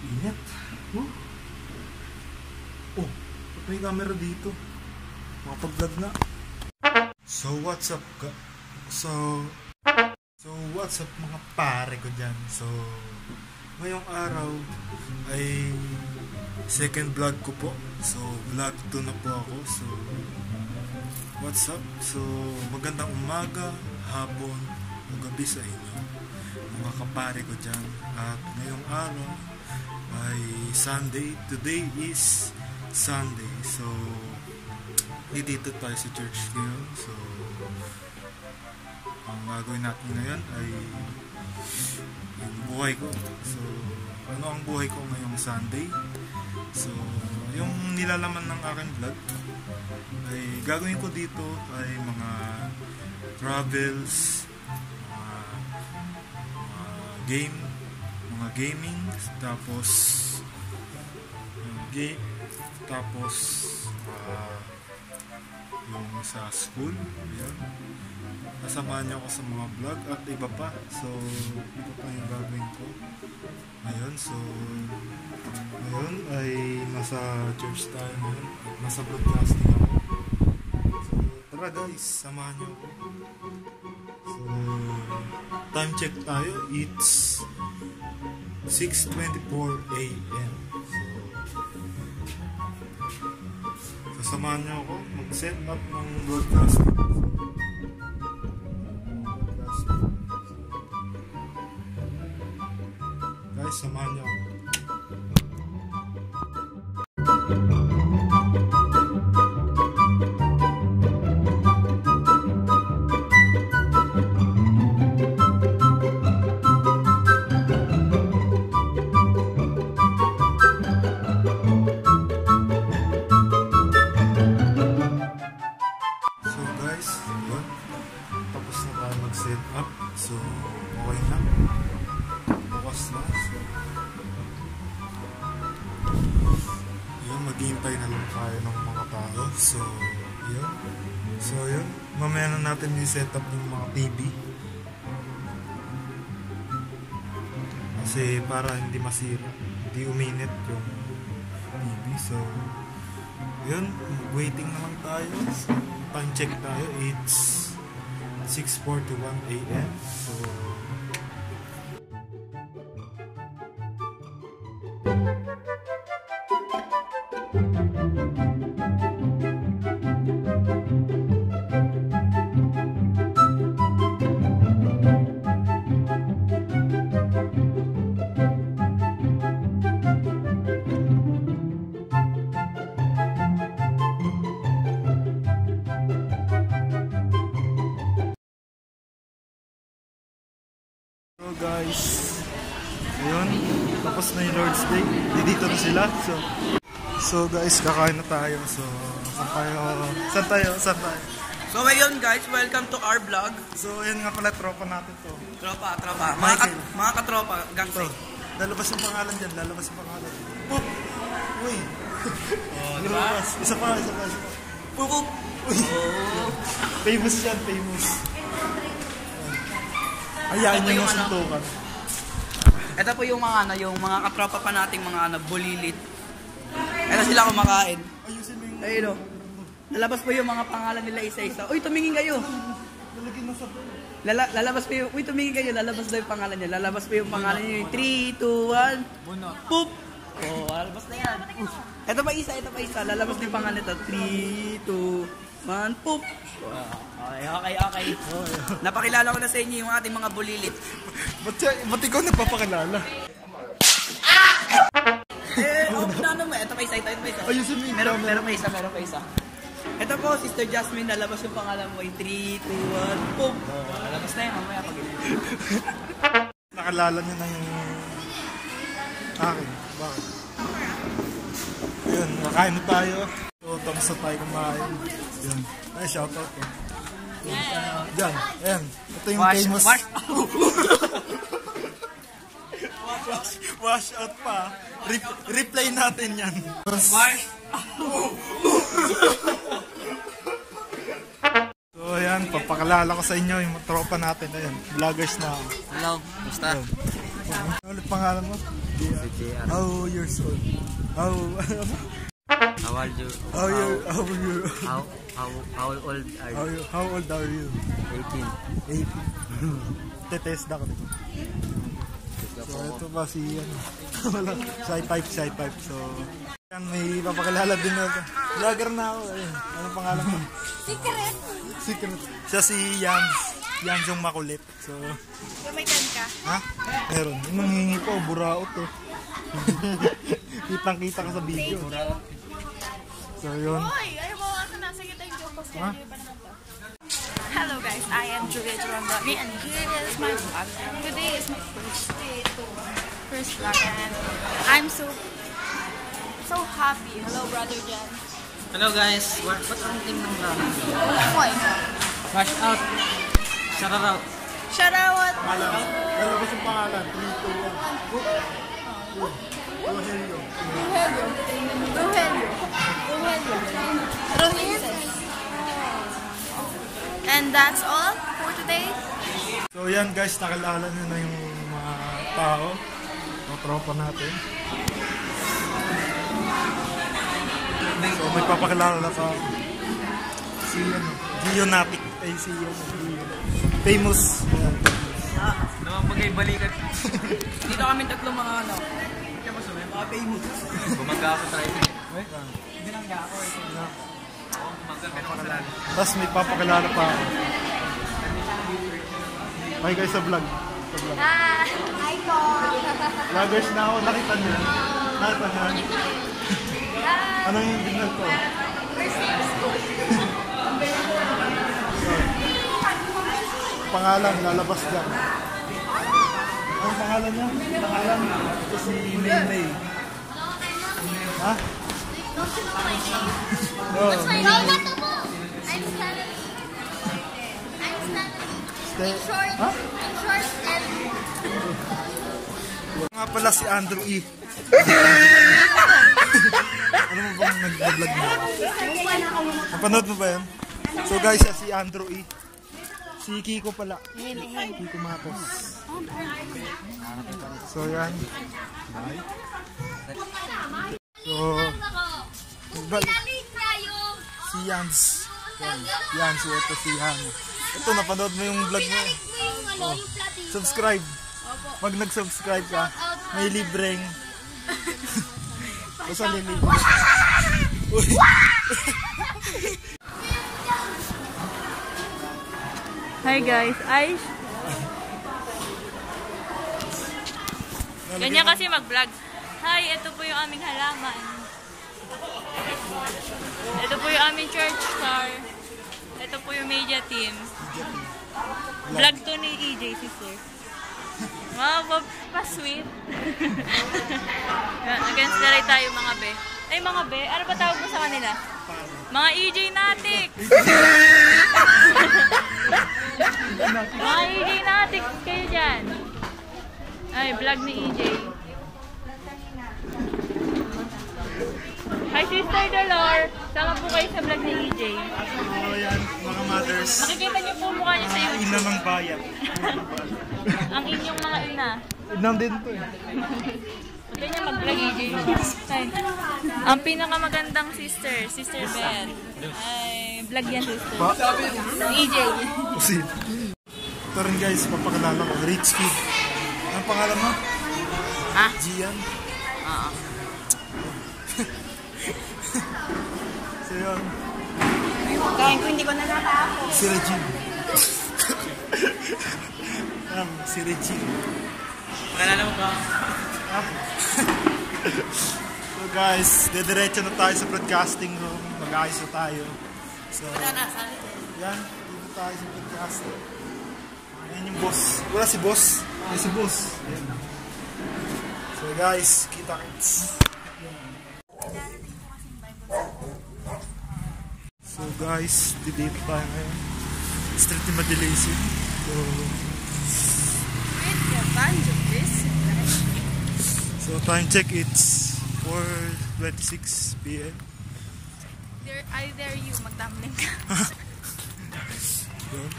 Init. Oh, may camera dito. Makapag-vlog na. So what's up what's up mga pare ko dyan. So ngayong araw ay second vlog ko po. So vlog 2 na po ako. So what's up? So magandang umaga, hapon, o gabi sa inyo mga kapare ko dyan. At ngayong araw ay Sunday. Today is Sunday. So dito tayo sa church ngayon. So ang gagawin natin ngayon ay yung buhay ko. So ano ang buhay ko ngayong Sunday? So yung nilalaman ng aking vlog ay gagawin ko dito ay mga travels, mga gaming, tapos yung sa school, yun. Kasamahan niyo ako sa mga vlog at iba pa. So iba pa yung gagawin ko ngayon. So ngayon ay nasa church tayo ngayon at nasa broadcasting ako. So tara guys, samahan niyo ako. So time check tayo, it's 6:24 AM. So samahan niyo ako mag-set up ng broadcasting. Guys, samahan niyo ako. Tapos na tayo mag-set up. So okay na. Bukas na. So yun, maghihintay na lang tayo ng mga tao. So yun. So yun, mamaya na natin i-set up yung mga TV. Kasi para hindi masira, hindi uminit yung TV. So yun, waiting naman tayo. So time check tayo, it's 6:41 AM. So guys, ayun, tapos na yung Lord's Day. Dito na sila. So guys, kakain na tayo. So saan tayo? So ayun guys, welcome to our vlog. So ayun nga pala, tropa natin to. Tropa. Mga katropa, gangstay. Lalabas yung pangalan dyan, Oh! Uy! Oh, diba? Isa pa. Pupup! Uy! Oh. Famous yan, famous. Ayain niyo yung suntukan. Ito po yung mga yung mga katropa pa nating mga bulilit. Ito sila kumakain. Ayusin mo yung... Ayun o. Lalabas po yung mga pangalan nila isa-isa. Uy, tumingin kayo. Lalagyan na sa... Lalabas po yung... Uy, tumingin kayo. Lalabas daw yung pangalan niya. Lalabas po yung pangalan niya. 3, 2, 1. Bunot. Poop! Oh, lalabas na yan. Ito pa isa, ito pa isa. Lalabas na yung pangalan nito. 3, 2, 1. Poop! Okay. Napakilala ko na sa inyo yung ating mga bulilit. Ba't ikaw nagpapakilala? Ano mo? Ito pa isa. Ayusin mo yung... Meron pa isa. Ito po, Sister Jasmine, lalabas yung pangalan mo. 3, 2, 1, poop! Lalabas na yan, mamaya pag Nakalala niyo na yung... akin. Bakit? Ayun, nakain na tayo. So, tapos na tayo kumain. Yun. Ay, shoutout ko. Diyan, ayan. Ito yung famous... Wash out pa. Replay natin yan. So, ayan. Papakalala ko sa inyo yung tropa natin. Ayan, vloggers na. Hello, basta. Ano ulit pangalan mo? How years old? How How old you? How old are you? How old are you? 18. 18. Tetest na ko dito. So ito ba si Shy Pipe. So yan, may papakilala din ako. Vlogger na ako. Ayun. Anong pangalan mo? Secret. Siya si Yans yung makulit. So May kan ka? ha? Meron. Yung nanghingi ko, buraot eh. Kitang-kita ka sa video. So yun. Hoy! Ayaw mo ako na. Sige tayong joke. Ha? Hello guys, I am Julia Durandoni and here is my vlog. Today is my first vlog and I'm so happy. Hello brother Jan. Hello guys, what ang team ng vlog? Hoy! Wash out. Shout out. Shout out! Lalabas yung pangalan. 3, 2, 1. Rogelio. And that's all for today. So yan guys, nakilala nyo na yung mga tao, mga tropa natin. So may papakilala ka si Gionatic, si famous. Naman pagay balikan. Dito kami tatlong mga mga famous. Bumangga ako tayo. Binangga ako. Tapos may papakilala pa ako. Hi guys sa vlog. Hi po! Vloggers na ako, nakita nyo. Ano yung signal ko? Pangalan, lalabas dyan. Anong pangalan niya? Pangalan? Ito si May. Ha? Don't you know my name? Oh, What's my name? I'm Stanley. Stay. Short. Ha? I'm short and... Nga pala si Andrew E. Ano mo bang nag-vlog mo? Napanood mo ba yan? So guys, si Andrew E. Si Kiko pala. Kiko Matos. So yan. So, nagbalik. Si Yans. Yan, so ito si Han. Ito, napanood mo yung vlog mo. Oh, subscribe. Pag nag-subscribe ka, may libreng. Basta lilibre. Hi guys, ganyan kasi mag-vlog. Hi, ito po yung aming halaman. Ito po yung aming church car. Ito po yung media team. Vlog to ni EJ, sister. Mga pa-sweet. Nag-inspire tayo mga be. Ay mga be, ano ba tawag mo sa kanila? Mga EJ natik! Mga EJ natik kayo dyan. Ay, vlog ni EJ. Hi, Sister Dolor. Sama po kayo sa vlog ni EJ. So yan, mga mothers. Makikita niyo po mukha niya sa Mga YouTube. ina ng bayan. Ang inyong mga ina. Inang din to eh. Huwag niya mag-vlog EJ. Ay. Ang pinakamagandang sister, Sister Beth. Ay, vlog yan sister. Pa? EJ. Kasi. Ito rin guys, papakilala ko. Rich Kid. Anong pangalan mo? Ha? Gian. Oo. So yun, Kaya ko hindi ko natatapos. si Regine. Si Regine. Pakilala mo ba? So guys, dediretso na tayo sa broadcasting room. Mag-ayos na tayo. So, yan, dito tayo sa broadcasting. Ayan yung boss. Wala si boss. Ay, si boss. Ayan. So guys, kita-kits. So guys, dito tayo ngayon. Street ni Madelasin. So time check, it's 4:26 p.m. I dare you, magdamling ka. Yun.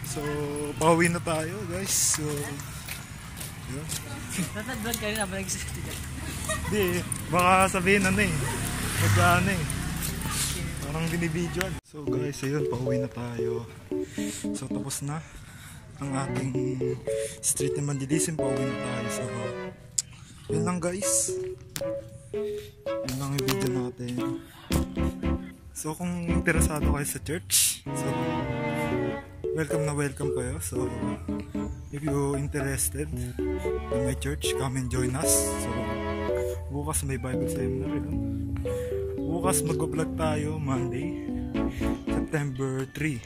So, pauwi na tayo guys. So, yun. Tatagdag kayo na ba Hindi, baka sabihin ano eh. Magkano eh. Parang binibidyoan. So guys, ayun, pauwi na tayo. So tapos na ang ating street ni Mandilisim. Pauwi na tayo. So, yun lang guys. Yun lang yung video natin. So kung interesado kayo sa church, so welcome na welcome kayo. So if you interested in my church, come and join us. So bukas may Bible seminar yun. Bukas mag-vlog tayo Monday, September 3.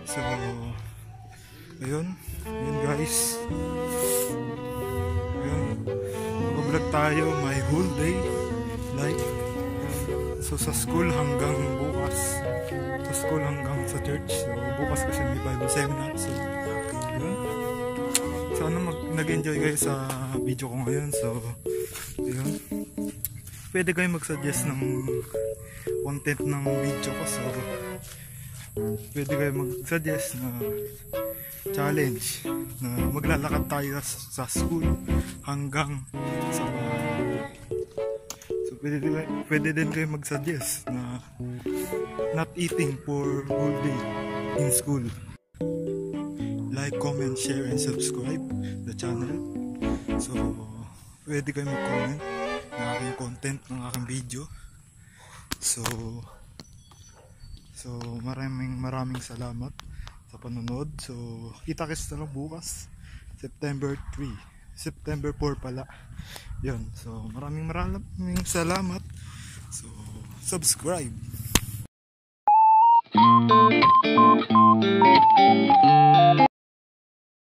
So ayun guys. Ayun, mag-vlog tayo my whole day, like so sa school hanggang bukas, sa school hanggang sa church. So bukas kasi may Bible seminar. So yun, sana nag-enjoy kayo sa video ko ngayon. So yun, pwede kayo mag-suggest ng content ng video ko. So pwede kayo mag-suggest na challenge na maglalakad tayo sa school hanggang sa so pwede din kayo mag-suggest na not eating for whole day in school. Like, comment, share, and subscribe the channel. So pwede kayo mag-comment ng aking content, ng aking video. So maraming salamat sa panonood. So kita-kits na lang bukas, September 4 pala yun. So maraming salamat. So subscribe.